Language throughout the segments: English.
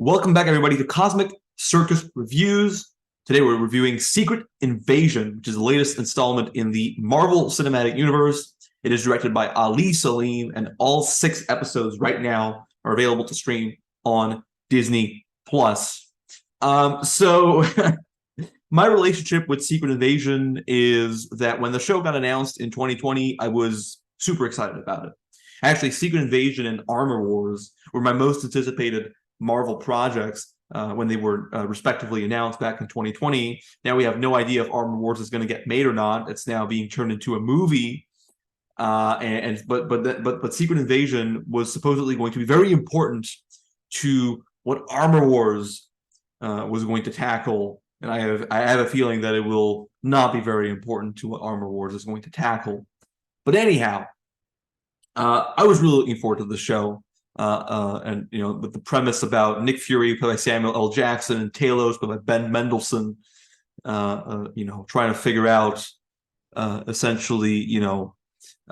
Welcome back, everybody, to Cosmic Circus Reviews. Today we're reviewing Secret Invasion, which is the latest installment in the Marvel Cinematic Universe. It is directed by Ali Salim, and all 6 episodes right now are available to stream on Disney+. So my relationship with Secret Invasion is that when the show got announced in 2020, I was super excited about it. Actually, Secret Invasion and Armor Wars were my most anticipated Marvel projects when they were respectively announced back in 2020. Now we have no idea if Armor Wars is going to get made or not. It's now being turned into a movie, but Secret Invasion was supposedly going to be very important to what Armor Wars was going to tackle, and I have a feeling that it will not be very important to what Armor Wars is going to tackle. But anyhow, I was really looking forward to the show. And with the premise about Nick Fury played by Samuel L. Jackson and Talos played by Ben Mendelsohn, trying to figure out essentially,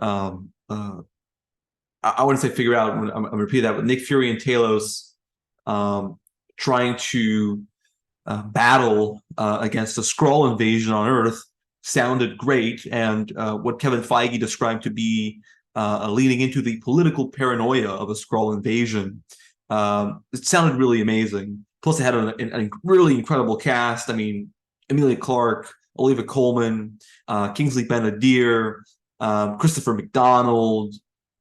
I wouldn't say figure out. I'm going to repeat that, but Nick Fury and Talos trying to battle against a Skrull invasion on Earth sounded great, and what Kevin Feige described to be leading into the political paranoia of a Skrull invasion. It sounded really amazing. Plus, it had a really incredible cast. I mean, Emilia Clarke, Olivia Coleman, Kingsley Ben-Adir, Christopher McDonald,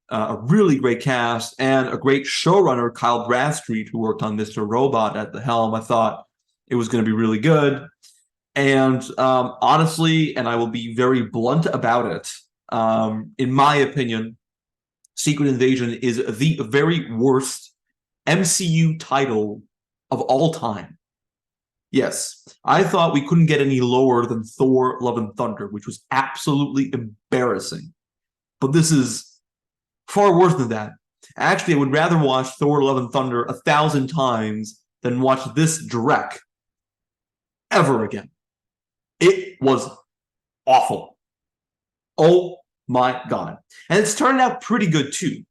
a really great cast, and a great showrunner, Kyle Bradstreet, who worked on Mr. Robot at the helm. I thought it was going to be really good. And honestly, and I will be very blunt about it, in my opinion, Secret Invasion is the very worst MCU title of all time. Yes, I thought we couldn't get any lower than Thor: Love and Thunder, which was absolutely embarrassing. But this is far worse than that. Actually, I would rather watch Thor: Love and Thunder 1,000 times than watch this dreck ever again. It was awful. Oh my God. And it's turned out pretty good too.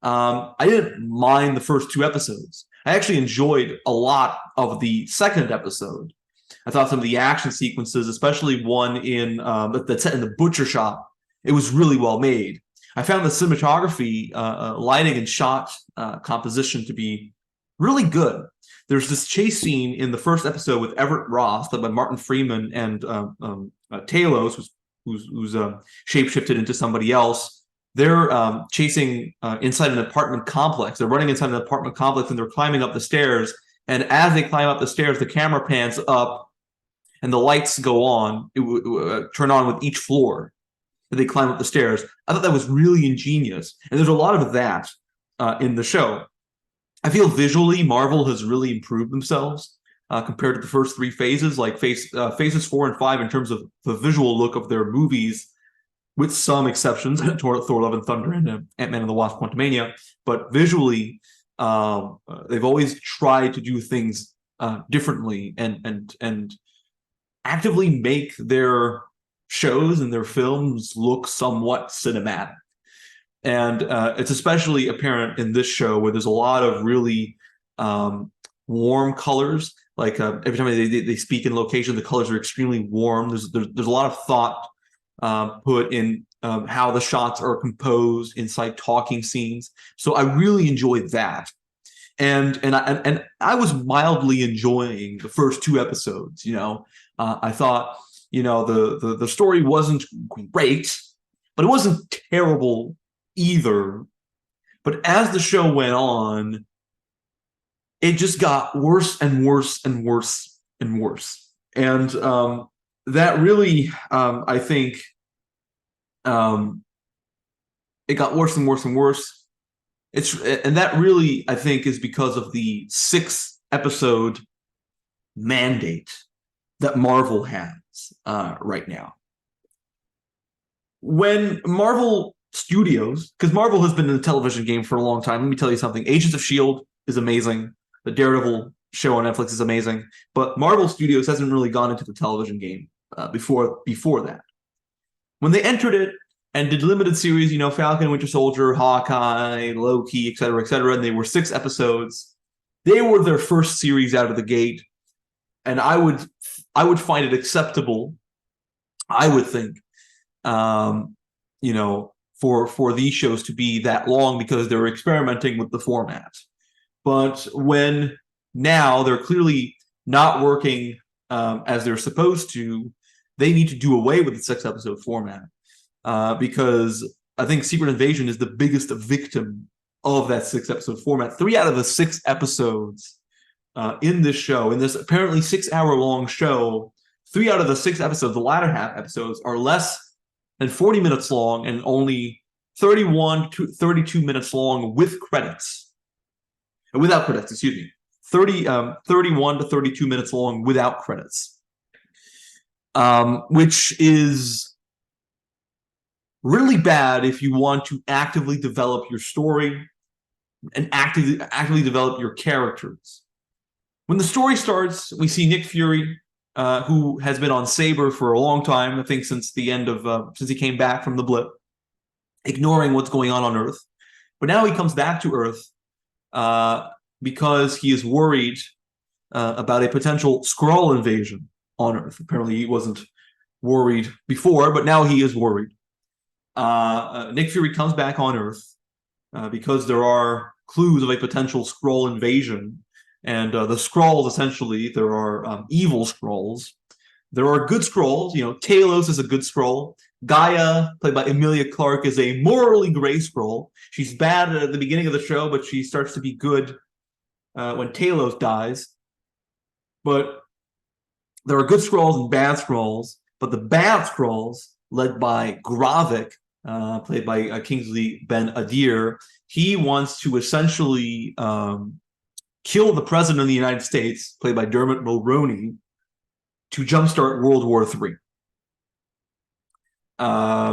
I didn't mind the first 2 episodes. I actually enjoyed a lot of the second episode. I thought some of the action sequences, especially one in that's set in the butcher shop, it was really well made. I found the cinematography, lighting and shot composition to be really good. There's this chase scene in the first episode with Everett Ross, played by Martin Freeman, and Talos, who's shapeshifted into somebody else. They're chasing inside an apartment complex. They're running inside an apartment complex, and they're climbing up the stairs. And as they climb up the stairs, the camera pans up, and the lights go on, turn on with each floor that they climb up the stairs. I thought that was really ingenious, and there's a lot of that in the show. I feel visually Marvel has really improved themselves compared to the first 3 phases, like phases 4 and 5 in terms of the visual look of their movies, with some exceptions to Thor: Love and Thunder and Ant-Man and the Wasp: Quantumania. But visually, they've always tried to do things differently and actively make their shows and their films look somewhat cinematic. And it's especially apparent in this show, where there's a lot of really warm colors. Like every time they speak in location, the colors are extremely warm. There's a lot of thought put in how the shots are composed inside talking scenes. So I really enjoyed that, and I was mildly enjoying the first 2 episodes. I thought the story wasn't great, but it wasn't terrible either. But as the show went on, it just got worse and worse and worse and worse. And that really, I think, it got worse and worse and worse. And that really, I think, is because of the 6-episode mandate that Marvel has right now. When Marvel Studios, because Marvel has been in the television game for a long time, let me tell you something. Agents of S.H.I.E.L.D. is amazing. The Daredevil show on Netflix is amazing. But Marvel Studios hasn't really gone into the television game before that. When they entered it and did limited series, Falcon, Winter Soldier, Hawkeye, Loki, et cetera, and they were 6 episodes, they were their first series out of the gate, and I would find it acceptable, I would think, you know, for these shows to be that long because they're experimenting with the format. But when now they're clearly not working as they're supposed to, they need to do away with the 6-episode format because I think Secret Invasion is the biggest victim of that 6-episode format. 3 out of the 6 episodes in this show, in this apparently 6-hour-long show, 3 out of the 6 episodes, the latter half episodes, are less than 40 minutes long and only 31 to 32 minutes long with credits. Without credits, excuse me. 31 to 32 minutes long without credits. Which is really bad if you want to actively develop your story and actively develop your characters. When the story starts, we see Nick Fury, who has been on Saber for a long time, I think since the end of, since he came back from the blip, ignoring what's going on Earth. But now he comes back to Earth because he is worried about a potential Skrull invasion on Earth. Apparently he wasn't worried before, but now he is worried. Nick Fury comes back on Earth because there are clues of a potential Skrull invasion. And the Skrulls, essentially, there are evil Skrulls. There are good Skrulls. You know, Talos is a good Skrull. Gaia, played by Emilia Clarke, is a morally gray Skrull. She's bad at the beginning of the show, but she starts to be good when Talos dies. But there are good Skrulls and bad Skrulls. But the bad Skrulls, led by Gravik, played by Kingsley Ben-Adir, he wants to essentially kill the president of the United States, played by Dermot Mulroney, to jumpstart World War III.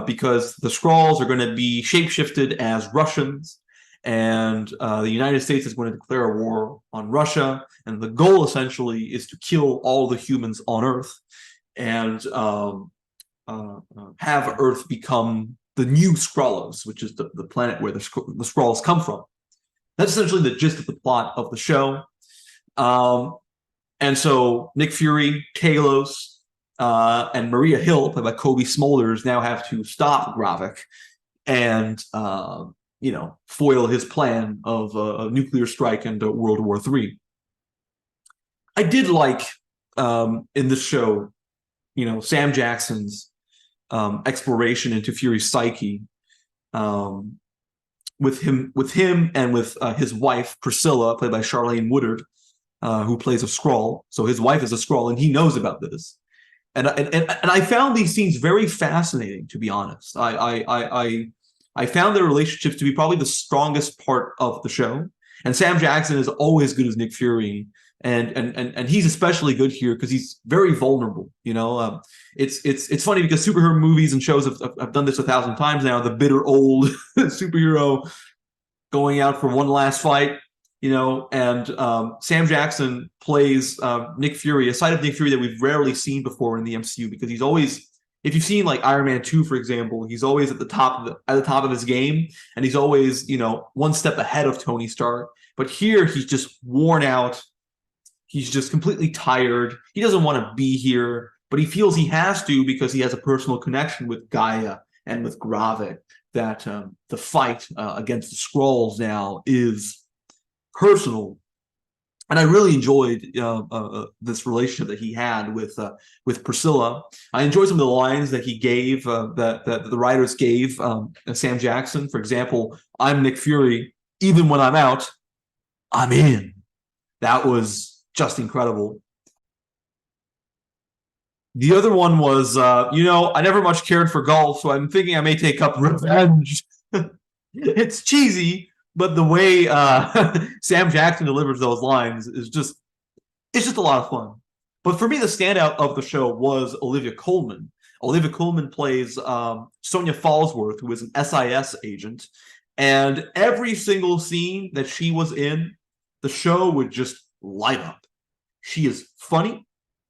Because the Skrulls are going to be shapeshifted as Russians, and the United States is going to declare a war on Russia, and the goal essentially is to kill all the humans on Earth and have Earth become the new Skrullos, which is the planet where the Skrulls come from. That's essentially the gist of the plot of the show. And so Nick Fury, Talos, and Maria Hill, played by Kobe Smulders, now have to stop Gravik and you know, foil his plan of a nuclear strike and World War III. I did like in this show, you know, Sam Jackson's exploration into Fury's psyche. With him and with his wife Priscilla, played by Charlene Woodard, who plays a Skrull. So his wife is a Skrull, and he knows about this. And I found these scenes very fascinating, to be honest. I found their relationships to be probably the strongest part of the show. And Sam Jackson is always good as Nick Fury, and he's especially good here because he's very vulnerable. You know, it's funny because superhero movies and shows have done this 1,000 times now. The bitter old superhero going out for one last fight, you know, and Sam Jackson plays Nick Fury, a side of Nick Fury that we've rarely seen before in the MCU, because he's always, if you've seen like Iron Man 2, for example, he's always at the top of his game, and he's always, you know, one step ahead of Tony Stark. But here he's just worn out. He's just completely tired. He doesn't want to be here, but he feels he has to because he has a personal connection with Gaia and with Gravik, that the fight against the Skrulls now is personal. And I really enjoyed this relationship that he had with Priscilla. I enjoyed some of the lines that he gave, that the writers gave Sam Jackson. For example, "I'm Nick Fury. Even when I'm out, I'm in." That was just incredible. The other one was, you know, "I never much cared for golf, so I'm thinking I may take up revenge." It's cheesy, but the way Sam Jackson delivers those lines is just, it's just a lot of fun. But for me, the standout of the show was Olivia Coleman. Olivia Coleman plays Sonia Fallsworth, who is an SIS agent. And every single scene that she was in, the show would just light up. She is funny.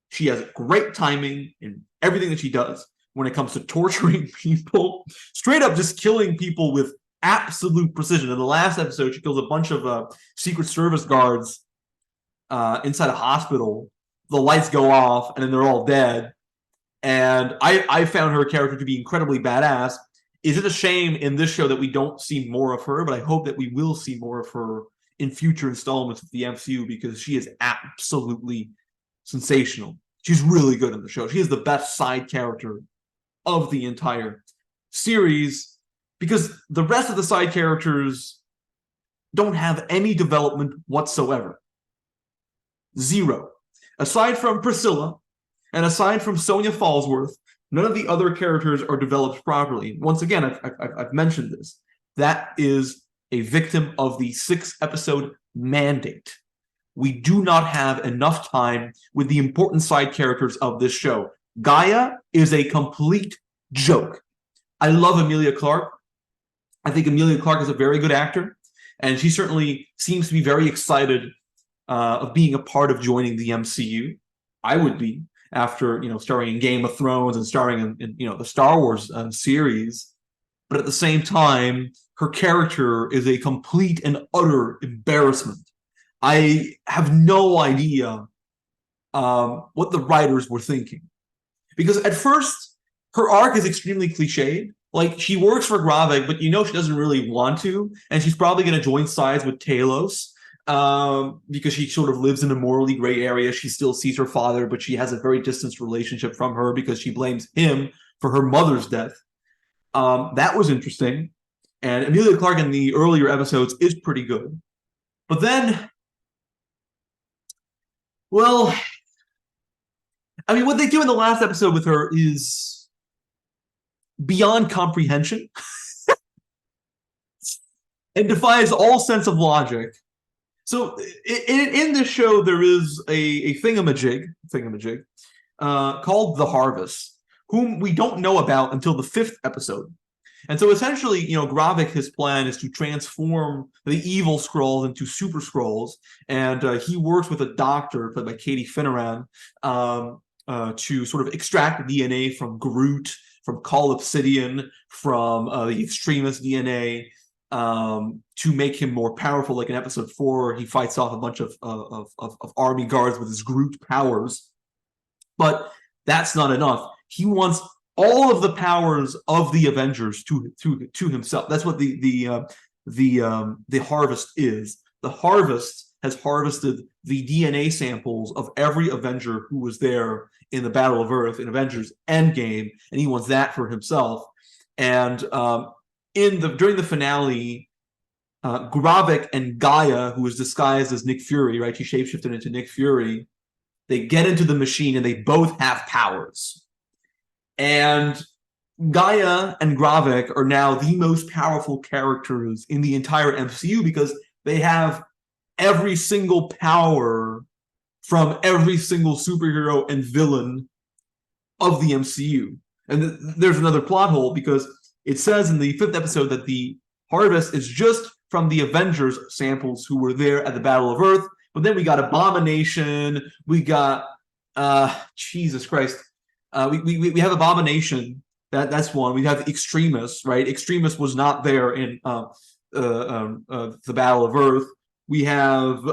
She has great timing in everything that she does when it comes to torturing people, straight up just killing people with absolute precision. In the last episode, she kills a bunch of Secret Service guards inside a hospital, the lights go off, and then they're all dead. And I found her character to be incredibly badass. Is it a shame in this show that we don't see more of her? But I hope that we will see more of her in future installments of the MCU, because she is absolutely sensational. She's really good in the show. She is the best side character of the entire series, because the rest of the side characters don't have any development whatsoever. Zero. Aside from Priscilla, and aside from Sonya Falsworth, none of the other characters are developed properly. Once again, I've mentioned this. That is a victim of the 6-episode mandate. We do not have enough time with the important side characters of this show. Gaia is a complete joke. I love Emilia Clarke. I think Emilia Clarke is a very good actor, and she certainly seems to be very excited of being a part of joining the MCU. I would be, after starring in Game of Thrones and starring in the Star Wars series. But at the same time, her character is a complete and utter embarrassment. I have no idea what the writers were thinking, because at first her arc is extremely cliched. Like, she works for Gravik, but she doesn't really want to, and she's probably going to join sides with Talos, because she sort of lives in a morally gray area. She still sees her father, but she has a very distant relationship from her because she blames him for her mother's death. That was interesting, and Emilia Clarke in the earlier episodes is pretty good. But then, well, I mean, what they do in the last episode with her is beyond comprehension and defies all sense of logic. So in this show, there is a thingamajig called the Harvest, whom we don't know about until the 5th episode. And so essentially, Gravik, his plan is to transform the evil Skrulls into super Skrulls, and he works with a doctor played by Katie Finneran to sort of extract DNA from Groot, from Call Obsidian, from the Extremis DNA, to make him more powerful. Like in episode 4, he fights off a bunch of army guards with his Groot powers. But that's not enough. He wants all of the powers of the Avengers to himself. That's what the Harvest is. The Harvest has harvested the DNA samples of every Avenger who was there in the Battle of Earth in Avengers Endgame, and he wants that for himself. And during the finale, Gravik and Gaia, who was disguised as Nick Fury, right? She shapeshifted into Nick Fury. They get into the machine, and they both have powers. And Gaia and Gravik are now the most powerful characters in the entire MCU, because they have every single power from every single superhero and villain of the MCU. And there's another plot hole, because it says in the 5th episode that the Harvest is just from the Avengers samples who were there at the Battle of Earth. But then we got Abomination, we got Jesus Christ. We have Abomination. That's one. We have Extremis, right? Extremis was not there in the Battle of Earth. We have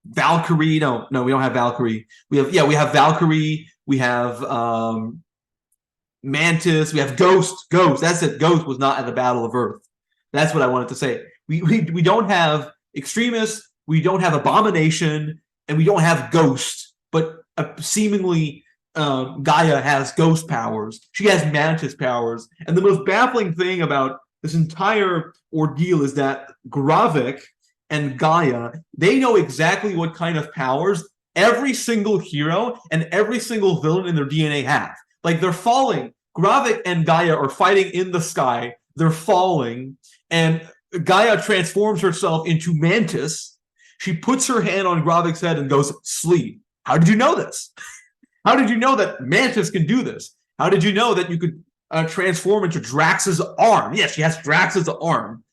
Valkyrie. No, we don't have Valkyrie. We have Valkyrie. We have Mantis. We have Ghost. That's it. Ghost was not at the Battle of Earth. That's what I wanted to say. We don't have Extremis. We don't have Abomination, and we don't have Ghost. But seemingly, Gaia has Ghost powers. She has Mantis powers. And the most baffling thing about this entire ordeal is that Gravik and Gaia, they know exactly what kind of powers every single hero and every single villain in their DNA have. Like, they're falling. Gravik and Gaia are fighting in the sky. They're falling. And Gaia transforms herself into Mantis. She puts her hand on Gravik's head and goes, "Sleep." How did you know this? How did you know that Mantis can do this? How did you know that you could transform into Drax's arm? Yes, she has Drax's arm.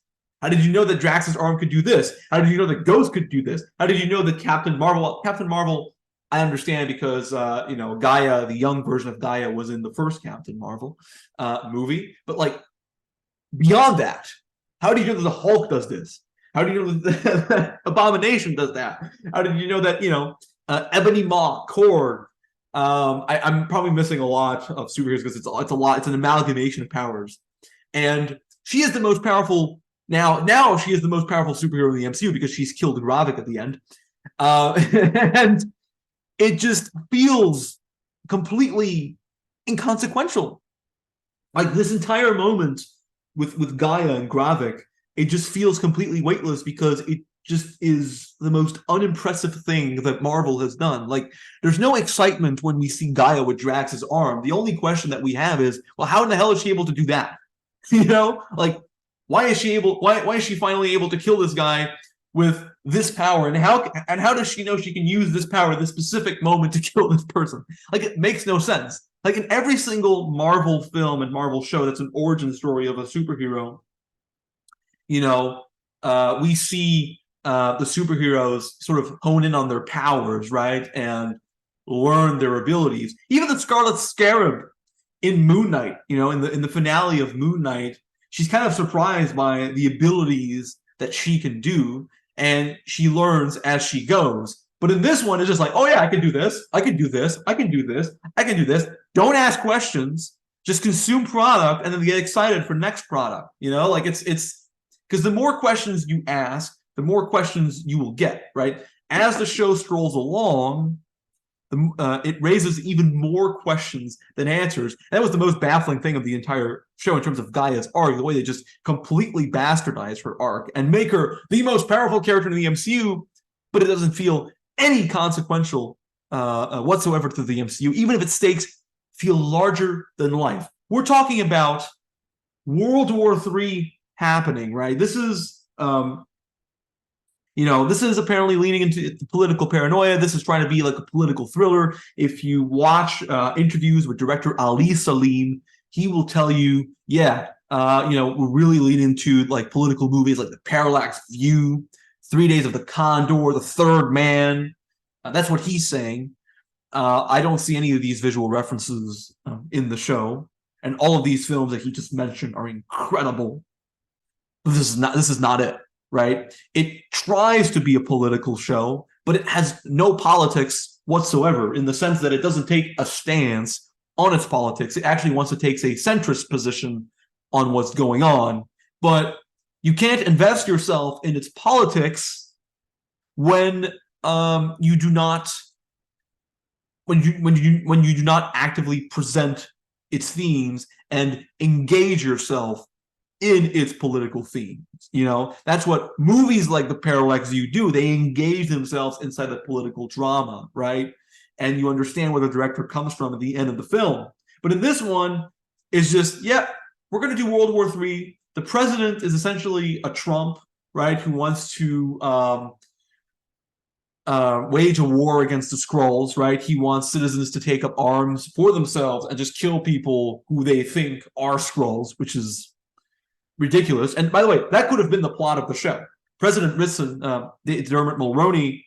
How did you know that Drax's arm could do this? How did you know that Ghost could do this? How did you know that Captain Marvel? Captain Marvel, I understand, because Gaia, the young version of Gaia, was in the first Captain Marvel movie. But like, beyond that, How do you know that the Hulk does this? How do you know that Abomination does that? How did you know that, Ebony Maw, Korg? I'm probably missing a lot of superheroes because it's a lot. It's an amalgamation of powers, and she is the most powerful now. Now she is the most powerful superhero in the MCU because she's killed Gravik at the end, and it just feels completely inconsequential. Like this entire moment with Gaia and Gravik, it just feels completely weightless because it just is the most unimpressive thing that Marvel has done. Like, there's no excitement when we see Gaia with Drax's arm. The only question that we have is, well, how in the hell is she able to do that? Like, why is she finally able to kill this guy with this power? And how does she know she can use this power at this specific moment to kill this person? Like, it makes no sense. Like, in every single Marvel film and Marvel show that's an origin story of a superhero, we see the superheroes sort of hone in on their powers, right, and learn their abilities. Even the Scarlet Scarab in Moon Knight, in the finale of Moon Knight, she's kind of surprised by the abilities that she can do, and she learns as she goes. But in this one, it's just like, oh yeah, I can do this, I can do this, I can do this, I can do this. Don't ask questions, just consume product, and then get excited for next product. Like it's because the more questions you ask, the more questions you will get, right? As the show strolls along, it raises even more questions than answers. And that was the most baffling thing of the entire show in terms of Gaia's arc, the way they just completely bastardize her arc and make her the most powerful character in the MCU, but it doesn't feel any consequential whatsoever to the MCU, even if its stakes feel larger than life. We're talking about World War III happening, right? This is this is apparently leaning into political paranoia. This is trying to be like a political thriller. If you watch interviews with director Ali Salim, he will tell you, we're really leaning into like political movies like The Parallax View, 3 Days of the Condor, The Third Man. That's what he's saying. I don't see any of these visual references in the show, and all of these films that he just mentioned are incredible. This is not it. Right? It tries to be a political show, but it has no politics whatsoever, in the sense that it doesn't take a stance on its politics. It actually wants to take a centrist position on what's going on. But you can't invest yourself in its politics when you do not actively present its themes and engage yourself in its political themes. That's what movies like The Parallax View do. They engage themselves inside the political drama, right? And you understand where the director comes from at the end of the film. But in this one, it's just, we're going to do World War III. The president is essentially a Trump, right, who wants to wage a war against the Skrulls, right? He wants citizens to take up arms for themselves and just kill people who they think are Skrulls, which is ridiculous. And by the way, that could have been the plot of the show. President Ritson, Dermot Mulroney,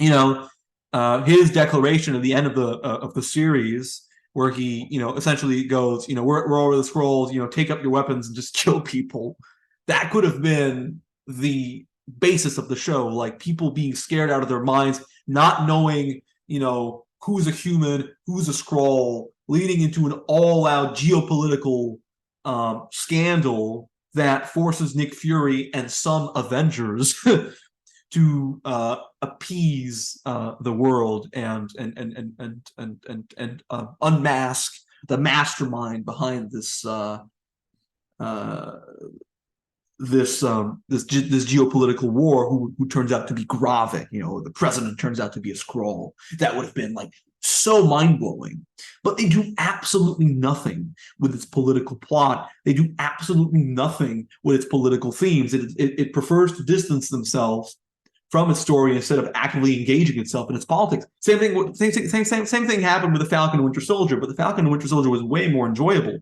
his declaration at the end of the series, where he, essentially goes, we're over the Skrulls, take up your weapons and just kill people. That could have been the basis of the show, like people being scared out of their minds, not knowing, who's a human, who's a Skrull, leading into an all-out geopolitical scandal that forces Nick Fury and some Avengers to appease the world and unmask the mastermind behind this this geopolitical war, who turns out to be Gravik. The president turns out to be a Skrull. That would have been like so mind-blowing. But they do absolutely nothing with its political plot. They do absolutely nothing with its political themes. It prefers to distance themselves from its story instead of actively engaging itself in its politics. Same thing happened with the Falcon and Winter Soldier, but the Falcon and Winter Soldier was way more enjoyable.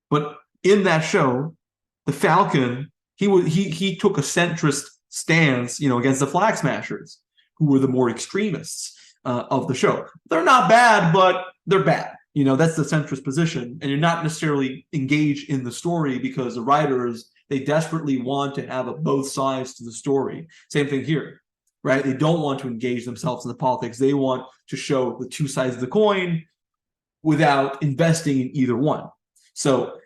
But in that show, the Falcon, he took a centrist stance, against the Flag Smashers, who were the more extremists of the show. They're not bad, but they're bad. That's the centrist position, and you're not necessarily engaged in the story because the writers They desperately want to have both sides to the story. Same thing here, right? They don't want to engage themselves in the politics. They want to show the two sides of the coin without investing in either one. So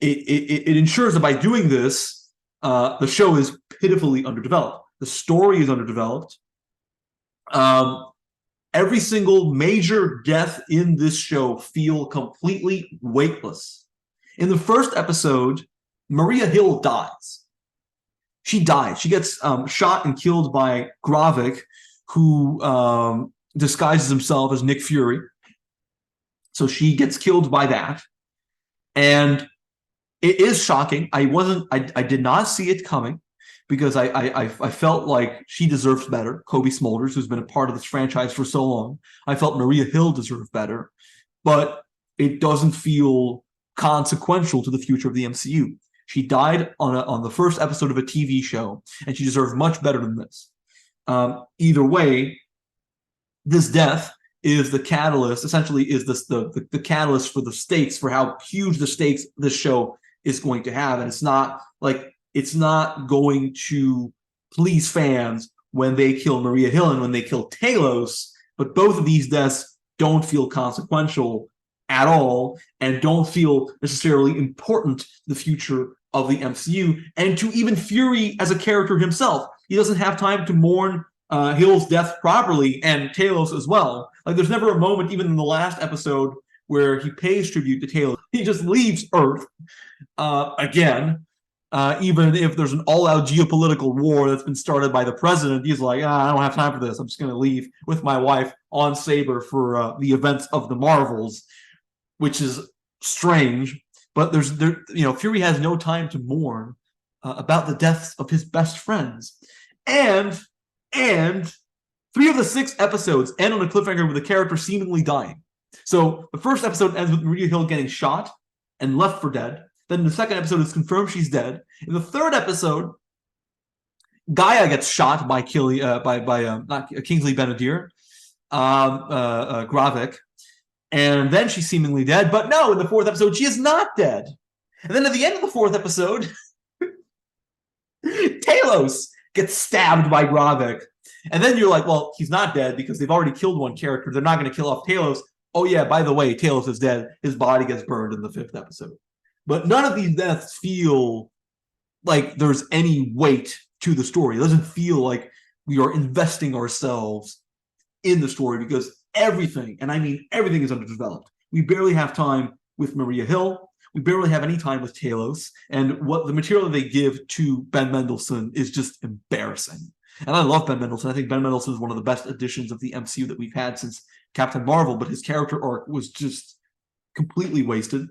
it ensures that by doing this, the show is pitifully underdeveloped. The story is underdeveloped. Every single major death in this show feel completely weightless. In the first episode, Maria Hill dies. She dies. She gets shot and killed by Gravik, who disguises himself as Nick Fury. So she gets killed by that. And it is shocking. I did not see it coming, because I felt like she deserves better. Kobe Smulders, who's been a part of this franchise for so long, I felt Maria Hill deserved better, but it doesn't feel consequential to the future of the MCU. She died on the first episode of a TV show, and she deserves much better than this. Either way, this death is the catalyst, essentially is this the catalyst for the stakes, for how huge the stakes this show is going to have. And it's not going to please fans when they kill Maria Hill and when they kill Talos, but both of these deaths don't feel consequential at all and don't feel necessarily important to the future of the MCU, and to even Fury as a character himself. He doesn't have time to mourn Hill's death properly, and Talos as well. Like, there's never a moment, even in the last episode, where he pays tribute to Talos. He just leaves Earth again. Even if there's an all-out geopolitical war that's been started by the president, he's like, I don't have time for this. I'm just going to leave with my wife on Saber for the events of the Marvels, which is strange. But Fury has no time to mourn about the deaths of his best friends, and 3 of the 6 episodes end on a cliffhanger with a character seemingly dying. So the first episode ends with Maria Hill getting shot and left for dead. Then in the second episode, it's confirmed she's dead. In the third episode, Gaia gets shot by Kingsley Benadir, Gravik, and then she's seemingly dead. But no, in the fourth episode, she is not dead. And then at the end of the fourth episode, Talos gets stabbed by Gravik. And then you're like, well, he's not dead because they've already killed one character. They're not going to kill off Talos. Oh yeah, by the way, Talos is dead. His body gets burned in the 5th episode. But none of these deaths feel like there's any weight to the story. It doesn't feel like we are investing ourselves in the story, because everything, and I mean everything, is underdeveloped. We barely have time with Maria Hill. We barely have any time with Talos. And what the material that they give to Ben Mendelsohn is just embarrassing. And I love Ben Mendelsohn. I think Ben Mendelsohn is one of the best additions of the MCU that we've had since Captain Marvel, but his character arc was just completely wasted.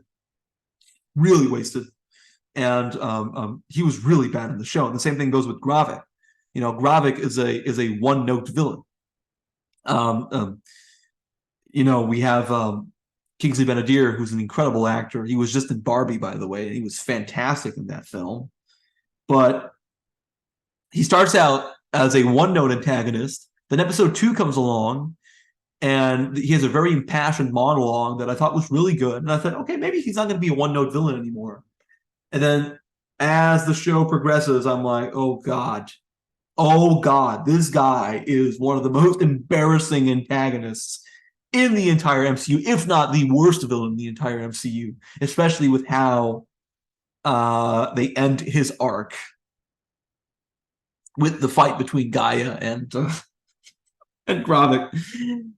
Really wasted. And he was really bad in the show. And the same thing goes with Gravik. Gravik is a one-note villain. We have Kingsley Benadir, who's an incredible actor. He was just in Barbie, by the way, and he was fantastic in that film. But he starts out as a one-note antagonist. Then episode 2 comes along, and he has a very impassioned monologue that I thought was really good. And I thought, okay, maybe he's not going to be a one-note villain anymore. And then as the show progresses, I'm like, oh God, this guy is one of the most embarrassing antagonists in the entire MCU, if not the worst villain in the entire MCU, especially with how they end his arc with the fight between Gaia and Gravik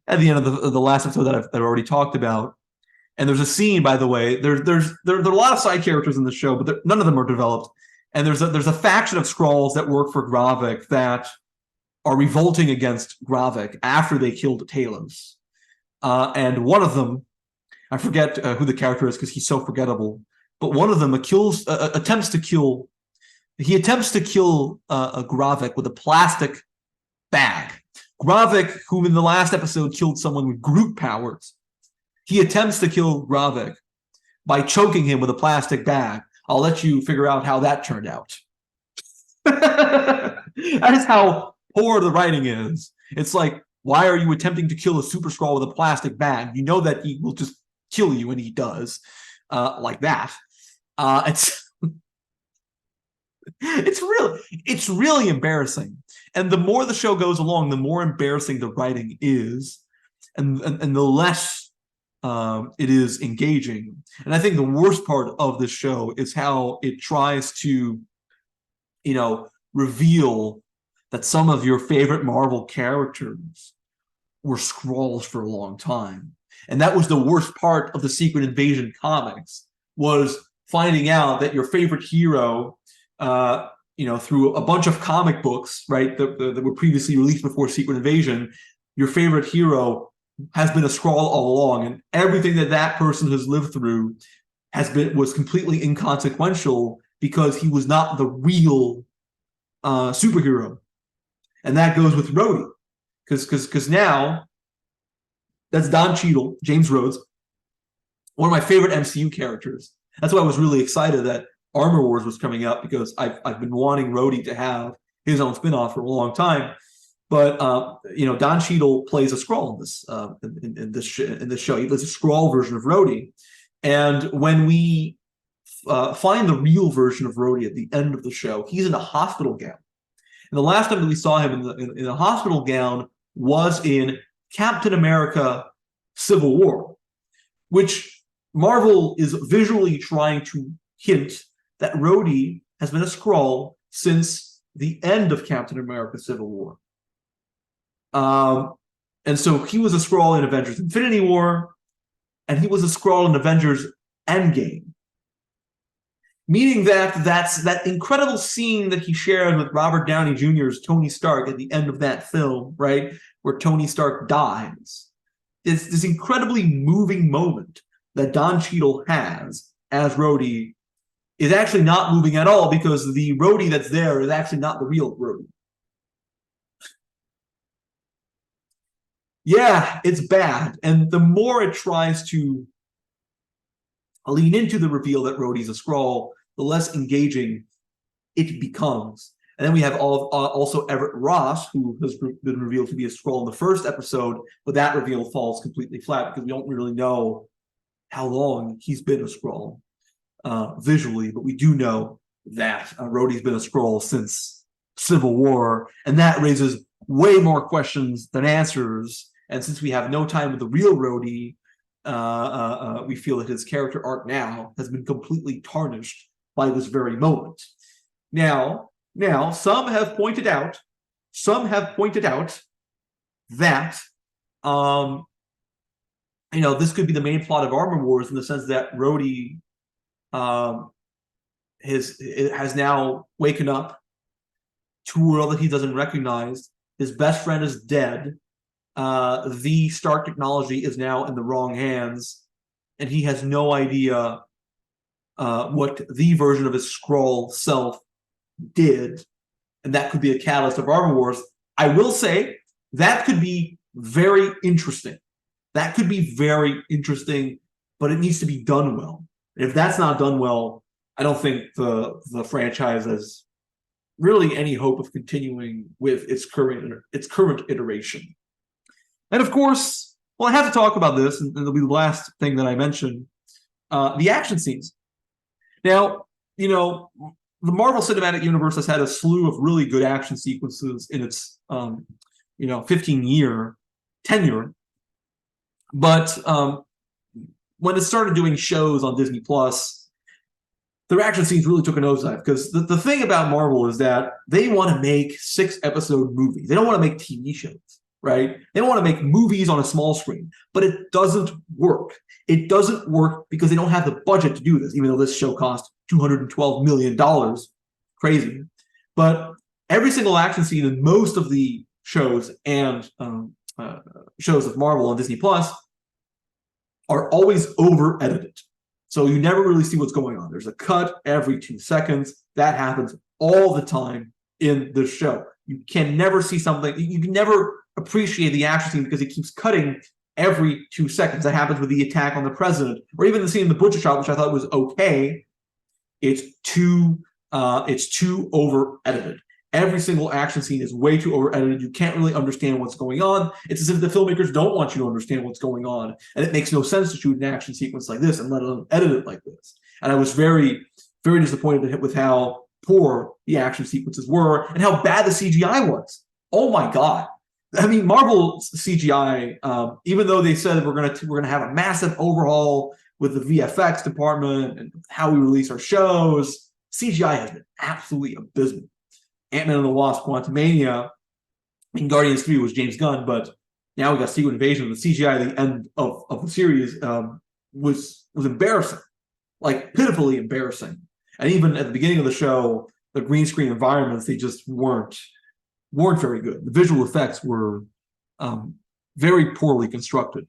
at the end of the last episode that I've already talked about. And there's a scene, by the way, there are a lot of side characters in the show, but none of them are developed. And there's a faction of Skrulls that work for Gravik that are revolting against Gravik after they killed Talos. And one of them, I forget who the character is because he's so forgettable, but one of them attempts to kill Gravik with a plastic bag. Gravik, who in the last episode killed someone with Groot powers, he attempts to kill Gravik by choking him with a plastic bag. I'll let you figure out how that turned out. That is how poor the writing is. It's like, why are you attempting to kill a Super Skrull with a plastic bag? You know that he will just kill you, and he does, like that. It's really embarrassing. And the more the show goes along, the more embarrassing the writing is, and the less it is engaging. And I think the worst part of this show is how it tries to, reveal that some of your favorite Marvel characters were Skrulls for a long time. And that was the worst part of the Secret Invasion comics, was finding out that your favorite hero, through a bunch of comic books, right, that were previously released before Secret Invasion, your favorite hero has been a Skrull all along, and everything that person has lived through was completely inconsequential because he was not the real superhero. And that goes with Rhodey, because now that's Don Cheadle, James Rhodes, one of my favorite MCU characters. That's why I was really excited that Armor Wars was coming up, because I've been wanting Rhodey to have his own spinoff for a long time. But Don Cheadle plays a Skrull in this show. He plays a Skrull version of Rhodey, and when we find the real version of Rhodey at the end of the show, he's in a hospital gown. And the last time that we saw him in a hospital gown was in Captain America: Civil War, which Marvel is visually trying to hint that Rhodey has been a Skrull since the end of Captain America: Civil War. And so he was a Skrull in Avengers Infinity War, and he was a Skrull in Avengers Endgame. Meaning that's that incredible scene that he shared with Robert Downey Jr.'s Tony Stark at the end of that film, right, where Tony Stark dies. It's this incredibly moving moment that Don Cheadle has as Rhodey is actually not moving at all, because the Rhodey that's there is actually not the real Rhodey. Yeah, it's bad. And the more it tries to lean into the reveal that Rhodey's a Skrull, the less engaging it becomes. And then we have also Everett Ross, who has been revealed to be a Skrull in the first episode, but that reveal falls completely flat because we don't really know how long he's been a Skrull visually, but we do know that Rhodey's been a Skrull since Civil War, and that raises way more questions than answers. And since we have no time with the real Rhodey, we feel that his character arc now has been completely tarnished by this very moment. Now, some have pointed out that this could be the main plot of Armor Wars, in the sense that Rhodey has now waken up to a world that he doesn't recognize. His best friend is dead. The Stark technology is now in the wrong hands, and he has no idea what the version of his Skrull self did, and that could be a catalyst of Armor Wars. I will say that could be very interesting. That could be very interesting, but it needs to be done well. If that's not done well, I don't think the franchise has really any hope of continuing with its current iteration. And of course, well, I have to talk about this, and it'll be the last thing that I mention, the action scenes. Now, the Marvel Cinematic Universe has had a slew of really good action sequences in its 15-year tenure. But when it started doing shows on Disney Plus, their action scenes really took a nosedive, because the thing about Marvel is that they want to make 6-episode movies. They don't want to make TV shows, right? They don't want to make movies on a small screen, but it doesn't work. It doesn't work because they don't have the budget to do this, even though this show cost $212 million. Crazy. But every single action scene in most of the shows and shows of Marvel on Disney Plus are always over-edited. So you never really see what's going on. There's a cut every 2 seconds. That happens all the time in the show. You can never see something. You can never appreciate the action scene because it keeps cutting every 2 seconds. That happens with the attack on the president, or even the scene in the butcher shop, which I thought was okay. It's too over-edited. Every single action scene is way too over-edited. You can't really understand what's going on. It's as if the filmmakers don't want you to understand what's going on, and it makes no sense to shoot an action sequence like this and let alone edit it like this. And I was very, very disappointed with how poor the action sequences were and how bad the CGI was. Oh my God. I mean, Marvel CGI, even though they said we're gonna have a massive overhaul with the VFX department and how we release our shows, CGI has been absolutely abysmal. Ant-Man and the Wasp: Quantumania, and Guardians 3 was James Gunn, but now we got Secret Invasion. The CGI at the end of the series was embarrassing, like pitifully embarrassing. And even at the beginning of the show, the green screen environments, they just weren't very good. The visual effects were very poorly constructed.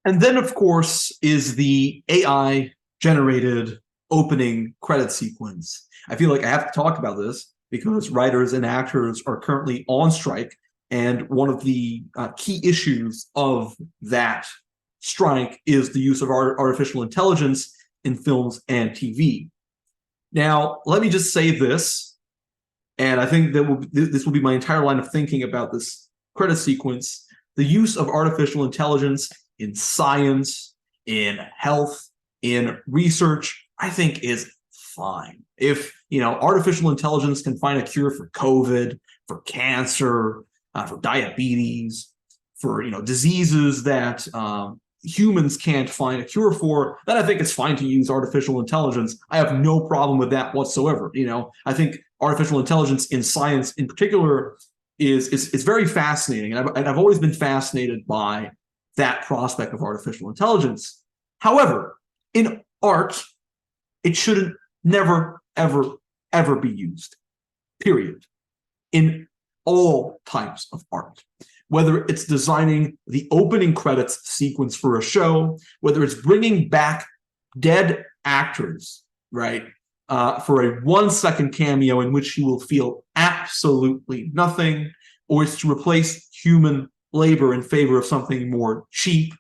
And then, of course, is the AI-generated opening credit sequence. I feel like I have to talk about this because writers and actors are currently on strike, and one of the key issues of that strike is the use of artificial intelligence in films and TV. Now, let me just say this, and I think that this will be my entire line of thinking about this credit sequence. The use of artificial intelligence in science, in health, in research, I think is fine. If artificial intelligence can find a cure for COVID, for cancer, for diabetes, for diseases that humans can't find a cure for, then I think it's fine to use artificial intelligence. I have no problem with that whatsoever. I think artificial intelligence in science in particular is very fascinating. And I've always been fascinated by that prospect of artificial intelligence. However, in art, it shouldn't never, ever, ever be used, period, in all types of art. Whether it's designing the opening credits sequence for a show, whether it's bringing back dead actors, right, for a 1-second cameo in which you will feel absolutely nothing, or it's to replace human labor in favor of something more cheap,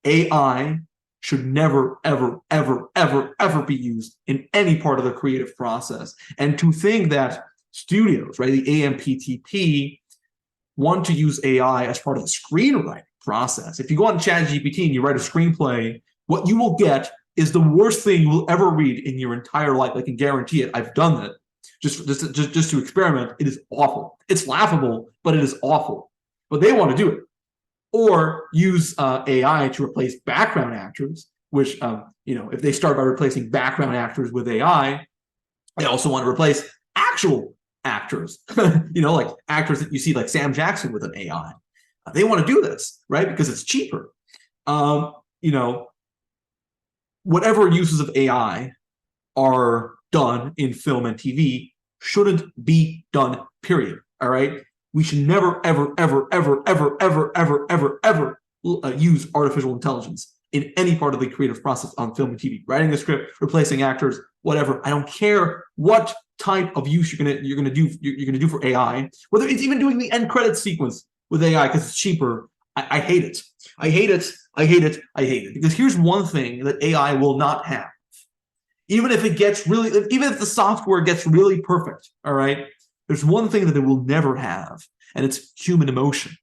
AI should never, ever, ever, ever, ever be used in any part of the creative process. And to think that studios, right, the AMPTP, want to use AI as part of the screenwriting process. If you go on ChatGPT and you write a screenplay, what you will get is the worst thing you will ever read in your entire life. I can guarantee it. I've done it just to experiment. It is awful. It's laughable, but it is awful. But they want to do it. Or use AI to replace background actors, which, if they start by replacing background actors with AI, they also want to replace actual actors, like actors that you see like Sam Jackson with an AI. They want to do this, right? Because it's cheaper. Whatever uses of AI are done in film and TV shouldn't be done, period. All right? We should never, ever, ever, ever, ever, ever, ever, ever, ever use artificial intelligence in any part of the creative process on film and TV. Writing a script, replacing actors, whatever. I don't care what type of use you're gonna do for AI, whether it's even doing the end credits sequence with AI because it's cheaper. I hate it. I hate it. I hate it. I hate it. Because here's one thing that AI will not have. Even if the software gets really perfect, all right, there's one thing that it will never have, and it's human emotion.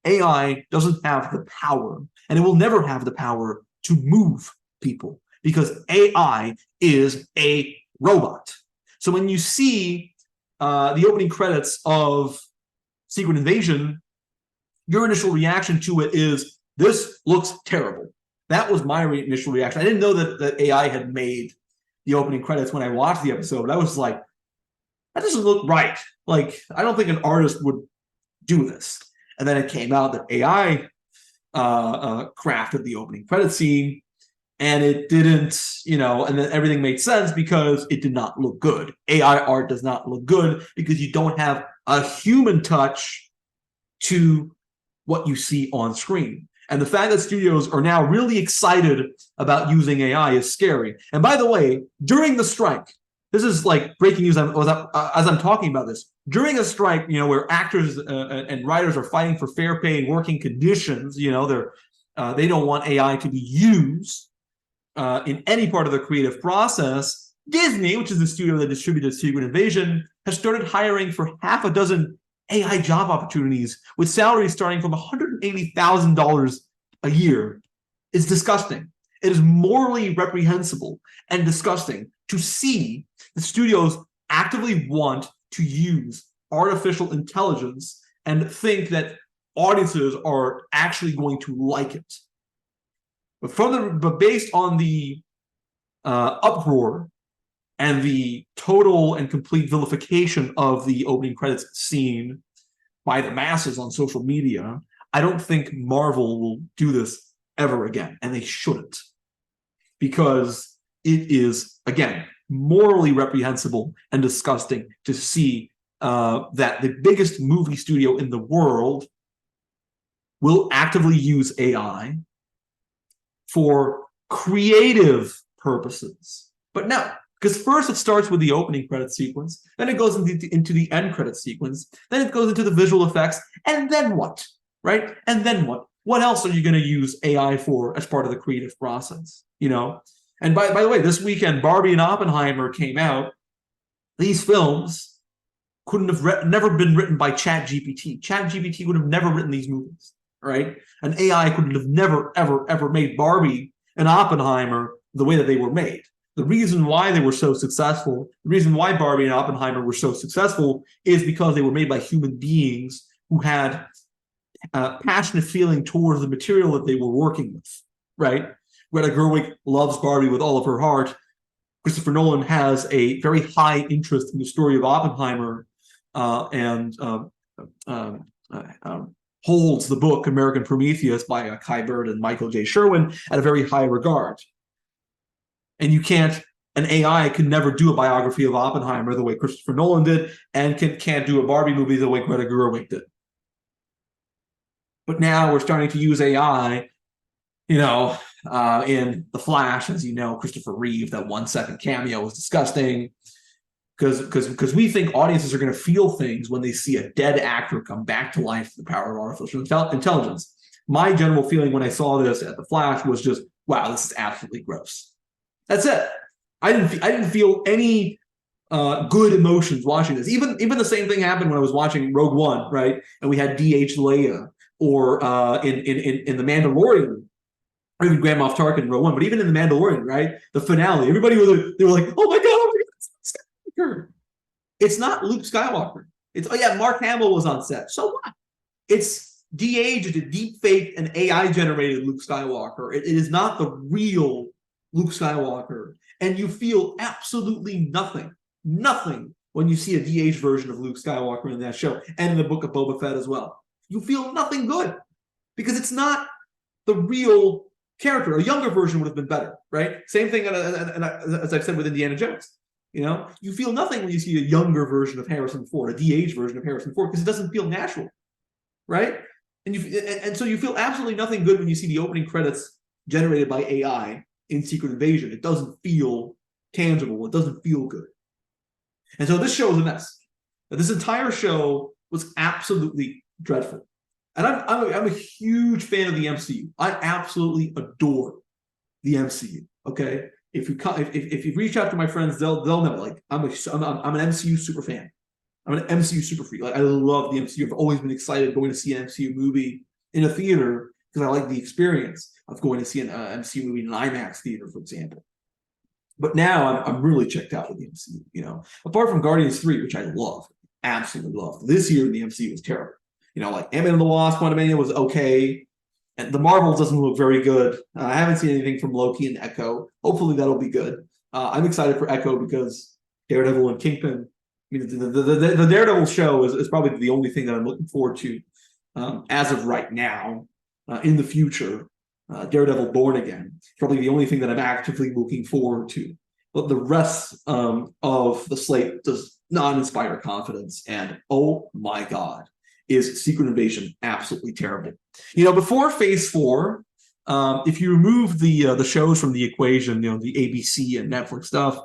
AI doesn't have the power, and it will never have the power to move people because AI is a robot. So when you see the opening credits of Secret Invasion, your initial reaction to it is, this looks terrible. That was my initial reaction. I didn't know that AI had made the opening credits when I watched the episode, but I was like, that doesn't look right. Like, I don't think an artist would do this. And then it came out that AI crafted the opening credit scene, and it didn't, and then everything made sense because it did not look good. AI art does not look good because you don't have a human touch to what you see on screen. And the fact that studios are now really excited about using AI is scary. And by the way, during the strike, this is like breaking news as I'm talking about this. During a strike, where actors and writers are fighting for fair pay and working conditions, they don't want AI to be used in any part of the creative process. Disney, which is the studio that distributed Secret Invasion, has started hiring for half a dozen AI job opportunities with salaries starting from $180,000 a year. It's disgusting. It is morally reprehensible and disgusting to see the studios actively want to use artificial intelligence and think that audiences are actually going to like it. But based on the uproar and the total and complete vilification of the opening credits scene by the masses on social media, I don't think Marvel will do this ever again, and they shouldn't, because it is, again, morally reprehensible and disgusting to see that the biggest movie studio in the world will actively use AI for creative purposes. But no, because first it starts with the opening credit sequence, then it goes into the end credit sequence, then it goes into the visual effects, and then what, right? And then what? What else are you going to use AI for as part of the creative process, you know? And by the way, this weekend, Barbie and Oppenheimer came out. These films couldn't have never been written by ChatGPT. ChatGPT would have never written these movies, right? An AI could have never, ever, ever made Barbie and Oppenheimer the way that they were made. The reason why they were so successful, the reason why Barbie and Oppenheimer were so successful is because they were made by human beings who had passionate feeling towards the material that they were working with, right? Greta Gerwig loves Barbie with all of her heart. Christopher Nolan has a very high interest in the story of Oppenheimer and holds the book American Prometheus by Kai Bird and Michael J. Sherwin at a very high regard. And an AI can never do a biography of Oppenheimer the way Christopher Nolan did, and can't do a Barbie movie the way Greta Gerwig did. But now we're starting to use AI, you know, in The Flash, as you know, Christopher Reeve, that 1 second cameo was disgusting, because we think audiences are going to feel things when they see a dead actor come back to life through the power of artificial intelligence. My general feeling when I saw this at The Flash was just, wow, this is absolutely gross. That's it. I didn't feel any good emotions watching this. Even the same thing happened when I was watching Rogue One, right? And we had D.H. Leia, or in The Mandalorian, or even Grand Moff Tarkin in Rogue One, but even in The Mandalorian, right? The finale, everybody they were like, oh my god, it's Skywalker. It's not Luke Skywalker. It's, oh yeah, Mark Hamill was on set. So what? It's de-aged, a deep fake, and AI generated Luke Skywalker. It is not the real Luke Skywalker. And you feel absolutely nothing when you see a de-aged version of Luke Skywalker in that show, and in the Book of Boba Fett as well. You feel nothing good because it's not the real character. A younger version would have been better, right? Same thing as I've said with Indiana Jones. You know, you feel nothing when you see a younger version of Harrison Ford, a de-aged version of Harrison Ford, because it doesn't feel natural, right? And so you feel absolutely nothing good when you see the opening credits generated by AI in Secret Invasion. It doesn't feel tangible. It doesn't feel good. And so this show is a mess. This entire show was absolutely dreadful. And I'm a huge fan of the MCU. I absolutely adore the MCU. Okay, if you reach out to my friends, they'll know. Like I'm an MCU super fan. I'm an MCU super freak. Like I love the MCU. I've always been excited going to see an MCU movie in a theater because I like the experience of going to see an MCU movie in an IMAX theater, for example. But now I'm really checked out with the MCU. You know, apart from Guardians 3, which I love, absolutely love. This year the MCU was terrible. You know, like Ant-Man and the Wasp: Quantumania was okay, and the Marvels doesn't look very good. I haven't seen anything from Loki and Echo. Hopefully that'll be good. I'm excited for Echo because Daredevil and Kingpin. I mean, the Daredevil show is probably the only thing that I'm looking forward to as of right now. In the future, Daredevil Born Again is probably the only thing that I'm actively looking forward to. But the rest of the slate does not inspire confidence. And oh my God, is Secret Invasion absolutely terrible. You know, before Phase 4, if you remove the shows from the equation, you know, the ABC and Netflix stuff,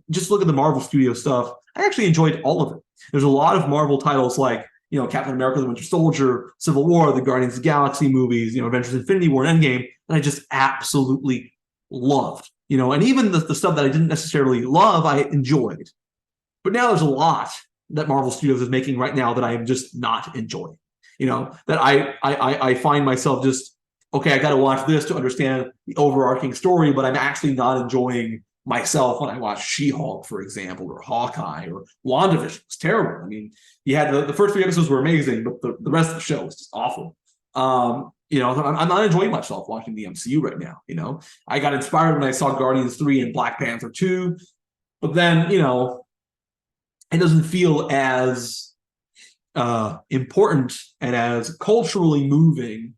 just look at the Marvel Studio stuff, I actually enjoyed all of it. There's a lot of Marvel titles like, you know, Captain America: The Winter Soldier, Civil War, the Guardians of the Galaxy movies, you know, Avengers: Infinity War, and Endgame, that I just absolutely loved. You know, and even the stuff that I didn't necessarily love, I enjoyed. But now there's a lot that Marvel Studios is making right now that I am just not enjoying. You know, that I find myself just, okay, I got to watch this to understand the overarching story, but I'm actually not enjoying myself when I watched She-Hulk, for example, or Hawkeye or WandaVision. It's terrible. I mean, you had the first 3 episodes were amazing, but the rest of the show was just awful. You know, I'm not enjoying myself watching the MCU right now. You know, I got inspired when I saw Guardians 3 and Black Panther 2, but then, you know, it doesn't feel as important and as culturally moving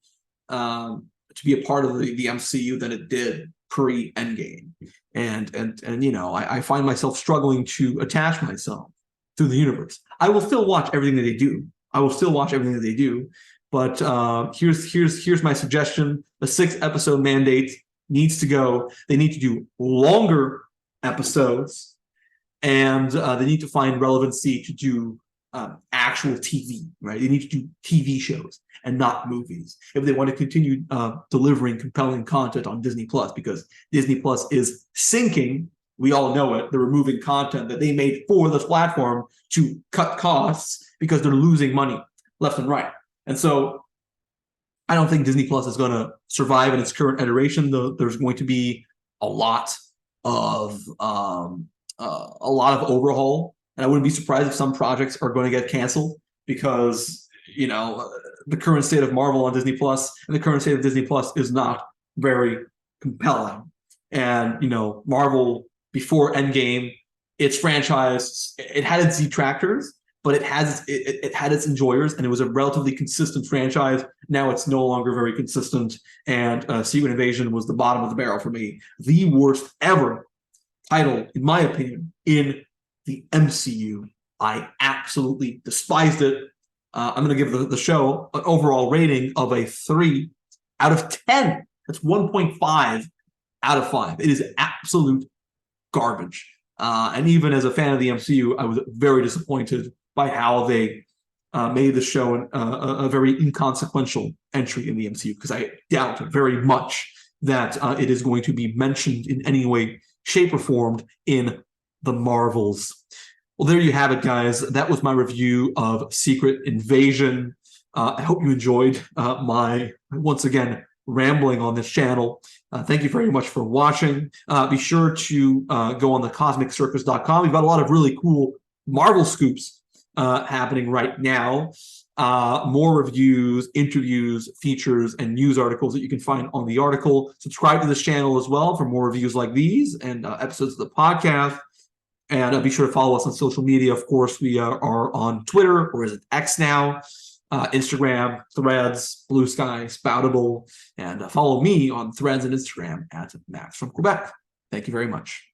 to be a part of the MCU than it did pre-Endgame. And you know, I find myself struggling to attach myself to the universe. I will still watch everything that they do. But here's my suggestion: the 6-episode mandate needs to go. They need to do longer episodes, and they need to find relevancy to do actual TV. Right? They need to do TV shows and not movies if they want to continue delivering compelling content on Disney Plus, because Disney Plus is sinking. We all know it. They're removing content that they made for this platform to cut costs because they're losing money left and right. And so I don't think Disney Plus is going to survive in its current iteration. There's going to be a lot of overhaul, and I wouldn't be surprised if some projects are going to get canceled because, you know, the current state of Marvel on Disney Plus and the current state of Disney Plus is not very compelling. And, you know, Marvel before Endgame, its franchise, it had its detractors, but it had its enjoyers, and it was a relatively consistent franchise. Now it's no longer very consistent, and Secret Invasion was the bottom of the barrel for me. The worst ever title, in my opinion, in the MCU. I absolutely despised it. I'm going to give the show an overall rating of a 3 out of 10. That's 1.5 out of 5. It is absolute garbage. And even as a fan of the MCU, I was very disappointed by how they made the show a very inconsequential entry in the MCU, because I doubt very much that it is going to be mentioned in any way, shape, or form in the Marvels. Well, there you have it, guys. That was my review of Secret Invasion. I hope you enjoyed my, once again, rambling on this channel. Thank you very much for watching. Be sure to go on the CosmicCircus.com. We've got a lot of really cool Marvel scoops happening right now. More reviews, interviews, features, and news articles that you can find on the article. Subscribe to this channel as well for more reviews like these and episodes of the podcast. And be sure to follow us on social media. Of course, we are on Twitter, or is it X now? Instagram, Threads, Blue Sky, Spoutable, and follow me on Threads and Instagram at Max from Quebec. Thank you very much.